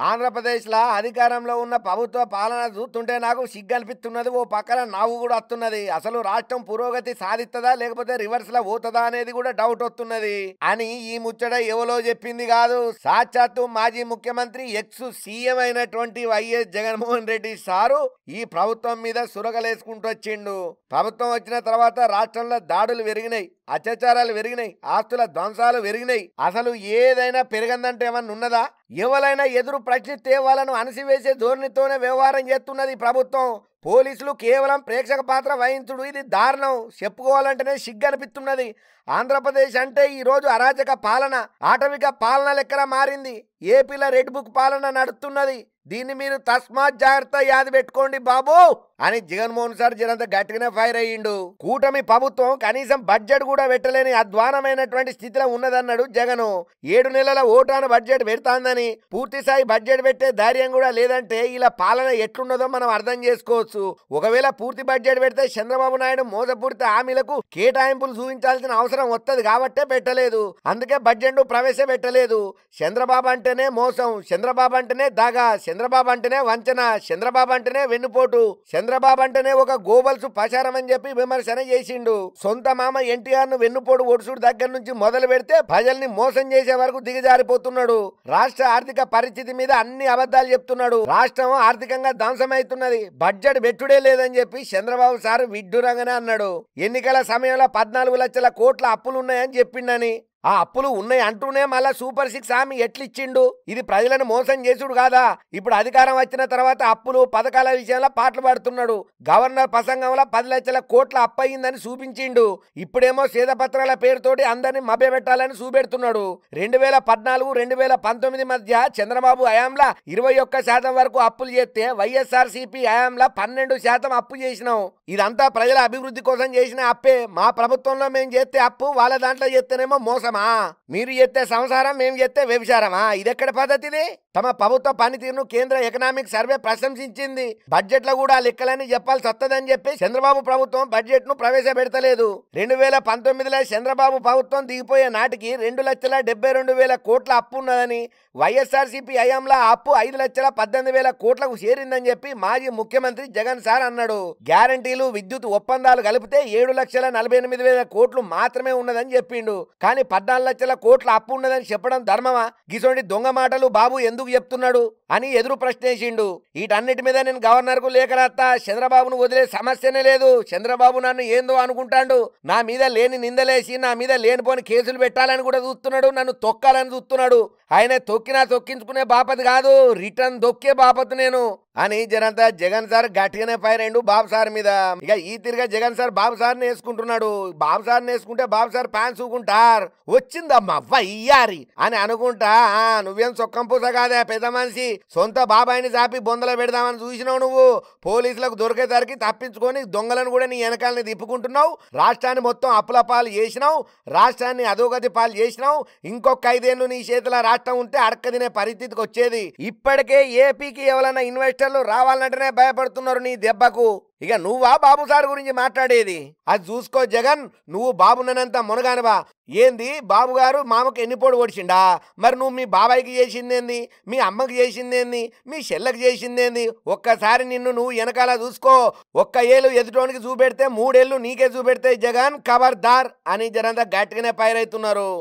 ఆంధ్రప్రదేశ్‌ల అధికారంలో ఉన్న ప్రభుత్వ పాలన చూస్తుంటే నాకు సిగ్గనిపిస్తున్నది. ఓ పక్కన నవ్వు గూడా వస్తున్నది. అసలు రాష్ట్రం పురోగతి సాధిస్తదా? లేకపోతే రివర్స్‌ల పోతదా? అనేది కూడా డౌట్ వస్తున్నది. అని ఈ ముచ్చట ఎవలో చెప్పింది కాదు. సాక్షాత్తు మాజీ ముఖ్యమంత్రి ఎక్స్ సీఎం అయినటువంటి వైఎస్ జగన్మోహన్ రెడ్డి సారు ఈ ప్రభుత్వం మీద సురగలేసుకుంటూ వచ్చిండు. ప్రభుత్వం వచ్చిన తర్వాత రాష్ట్రంలో దాడులు పెరిగినాయి, అత్యాచారాలు పెరిగినాయి, ఆస్తుల ధ్వంసాలు పెరిగినాయి. అసలు ఏదైనా పెరగందంటే ఏమన్నా ఉన్నదా? ఎవరైనా ఎదురు ప్రశ్నిస్తే వాళ్ళను అణసివేసే ధోరణితోనే వ్యవహారం చేస్తున్నది ప్రభుత్వం. పోలీసులు కేవలం ప్రేక్షక పాత్ర వహించుడు ఇది దారుణం. చెప్పుకోవాలంటేనే సిగ్గనిపిస్తున్నది. ఆంధ్రప్రదేశ్ అంటే ఈరోజు అరాచక పాలన, ఆటవిక పాలన లెక్కన మారింది. ఏపీలో రెడ్ బుక్ పాలన నడుస్తున్నది. దీన్ని మీరు తస్మాత్ జాగ్రత్త యాది పెట్టుకోండి బాబు అని జగన్మోహన్ సార్ జనంత గట్టిగానే ఫైర్ అయ్యిండు. కూటమి ప్రభుత్వం కనీసం బడ్జెట్ కూడా పెట్టలేని అధ్వానమైనటువంటి స్థితిలో ఉన్నదన్నాడు జగన్. 7 నెలల ఓటాను బడ్జెట్ పెడతాందని, పూర్తిస్థాయి బడ్జెట్ పెట్టే ధైర్యం కూడా లేదంటే ఇలా పాలన ఎట్లున్నదో మనం అర్థం చేసుకోవచ్చు. ఒకవేళ పూర్తి బడ్జెట్ పెడితే చంద్రబాబు నాయుడు మోసపూరిత హామీలకు కేటాయింపులు చూపించాల్సిన అవసరం వస్తుంది కాబట్టే పెట్టలేదు. అందుకే బడ్జెట్ ప్రవేశపెట్టలేదు. చంద్రబాబు అంటేనే మోసం, చంద్రబాబు అంటేనే దాగా, చంద్రబాబు అంటేనే వంచన, చంద్రబాబు అంటేనే వెన్నుపోటు, చంద్రబాబు అంటేనే ఒక గోబల్సు పచారం అని చెప్పి విమర్శన చేసిండు. సొంత మామ ఎన్టీఆర్ ను వెన్నుపోటు ఒడుసుడు దగ్గర నుంచి మొదలు పెడితే ప్రజల్ని మోసం చేసే వరకు దిగజారిపోతున్నాడు. రాష్ట్ర ఆర్థిక పరిస్థితి మీద అన్ని అబద్ధాలు చెప్తున్నాడు. రాష్ట్రం ఆర్థికంగా ధ్వంసమైతున్నది, బడ్జెట్ పెట్టుడే లేదని చెప్పి చంద్రబాబు సార్ విడ్డూరంగానే అన్నాడు. ఎన్నికల సమయంలో 14 లక్షల కోట్ల అప్పులున్నాయని చెప్పిండని, ఆ అప్పులు ఉన్నాయి అంటూనే మళ్ళా సూపర్ 6 హామీ ఎట్లిచ్చిండు? ఇది ప్రజలను మోసం చేసుడు కాదా? ఇప్పుడు అధికారం వచ్చిన తర్వాత అప్పులు పథకాల విషయంలో పాటలు పాడుతున్నాడు. గవర్నర్ ప్రసంగంలో 10 లక్షల కోట్ల అప్పయిందని చూపించిండు. ఇప్పుడేమో సేదపత్రాల పేరుతోటి అందరినీ మభ్యపెట్టాలని చూపెడుతున్నాడు. 2014-2019 మధ్య చంద్రబాబు హయాంలా 21% వరకు అప్పులు చేస్తే వైఎస్ఆర్సీపీ హయాంలా 12% అప్పు చేసినాం. ఇదంతా ప్రజల అభివృద్ధి కోసం చేసిన అప్పే. మా ప్రభుత్వంలో మేము చేస్తే అప్పు, వాళ్ళ దాంట్లో చేస్తేనేమో మోసం. మీరు చేస్తే సంసారం, మేము చేస్తే వ్యభిచారమా? ఇదెక్కడ పద్ధతిది? తమ ప్రభుత్వ పనితీరును కేంద్ర ఎకనామిక్ సర్వే ప్రశంసించింది. బడ్జెట్ లో కూడా లెక్కలని చెప్పాల్సి వస్తుందని చెప్పి చంద్రబాబు ప్రభుత్వం బడ్జెట్ ను ప్రవేశపెడతలేదు. 2019లో చంద్రబాబు ప్రభుత్వం దిగిపోయే నాటికి 2,72,000 కోట్ల అప్పు ఉన్నదని, వైఎస్ఆర్సీపీ హయాంలో అప్పు 5,18,000 కోట్లకు చేరిందని చెప్పి మాజీ ముఖ్యమంత్రి జగన్ సార్ అన్నాడు. గ్యారంటీలు, విద్యుత్ ఒప్పందాలు కలిపితే 7,48,000 కోట్లు మాత్రమే ఉన్నదని చెప్పిండు. కానీ 14 లక్షల కోట్ల అప్పు ఉన్నదని చెప్పడం ధర్మమా? గిసోంటి దొంగ మాటలు బాబు ఎందుకు చెప్తున్నాడు అని ఎదురు ప్రశ్నించిండు. వీటన్నిటి మీద నేను గవర్నర్ కు లేఖ రాస్తా, చంద్రబాబును వదిలే సమస్యనే లేదు. చంద్రబాబు నన్ను ఏందో అనుకుంటాడు, నా మీద లేని నిందలేసి నా మీద లేనిపోని కేసులు పెట్టాలని కూడా చూస్తున్నాడు, నన్ను తొక్కాలని చూస్తున్నాడు. ఆయన తొక్కినా తొక్కించుకునే బాపతి కాదు, రిటర్న్ దొక్కే బాపతు నేను అని జనంతా జగన్ సార్ గట్టిగానే ఫైర్ అయ్యిండు బాబు సార్ మీద. ఇక ఈ తిరిగా జగన్ సార్ బాబు సార్ని వేసుకుంటున్నాడు. బాబు సార్ని వేసుకుంటే బాబు సార్ ప్యాంట్స్ ఊకుంటారు. వచ్చిందమ్మా వయ్యారి అని అనుకుంటా, నువ్వేం సొక్కం పూస కాదా పెద్ద మనిషి, సొంత బాబాయిని చాపి బొందలో పెడదామని చూసినావు నువ్వు. పోలీసులకు దొరికేసరికి తప్పించుకొని దొంగలను కూడా నీ వెనకాలని తిప్పుకుంటున్నావు. రాష్ట్రాన్ని మొత్తం అప్పుల పాలు చేసినావు, రాష్ట్రాన్ని అధోగతి పాలు చేసినావు. ఇంకొక 5 ఏళ్ళు నీ చేతిలో రాష్ట్రం ఉంటే అడక్క తినే పరిస్థితికి వచ్చేది. ఇప్పటికే ఏపీకి ఎవరైనా ఇన్వెస్టర్లు రావాలంటేనే భయపడుతున్నారు నీ దెబ్బకు. ఇక నువ్వా బాబు సార్ గురించి మాట్లాడేది? అది చూసుకో జగన్, నువ్వు బాబునంత మునగానివా? ఏంది బాబు గారు మామకు ఎన్నిపోడు ఓడిచిండా? మరి నువ్వు మీ బాబాయికి చేసిందేంది, మీ అమ్మకి చేసిందేంది, మీ చెల్లకి చేసిందేంది? ఒక్కసారి నిన్ను నువ్వు వెనకాల చూసుకో. 1 ఏళ్ళు ఎదుటోనికి చూపెడితే 3 ఏళ్ళు నీకే చూపెడితే జగన్ ఖబర్దార్ అని జనంతా గట్టిగానే ఫైర్ అవుతున్నారు.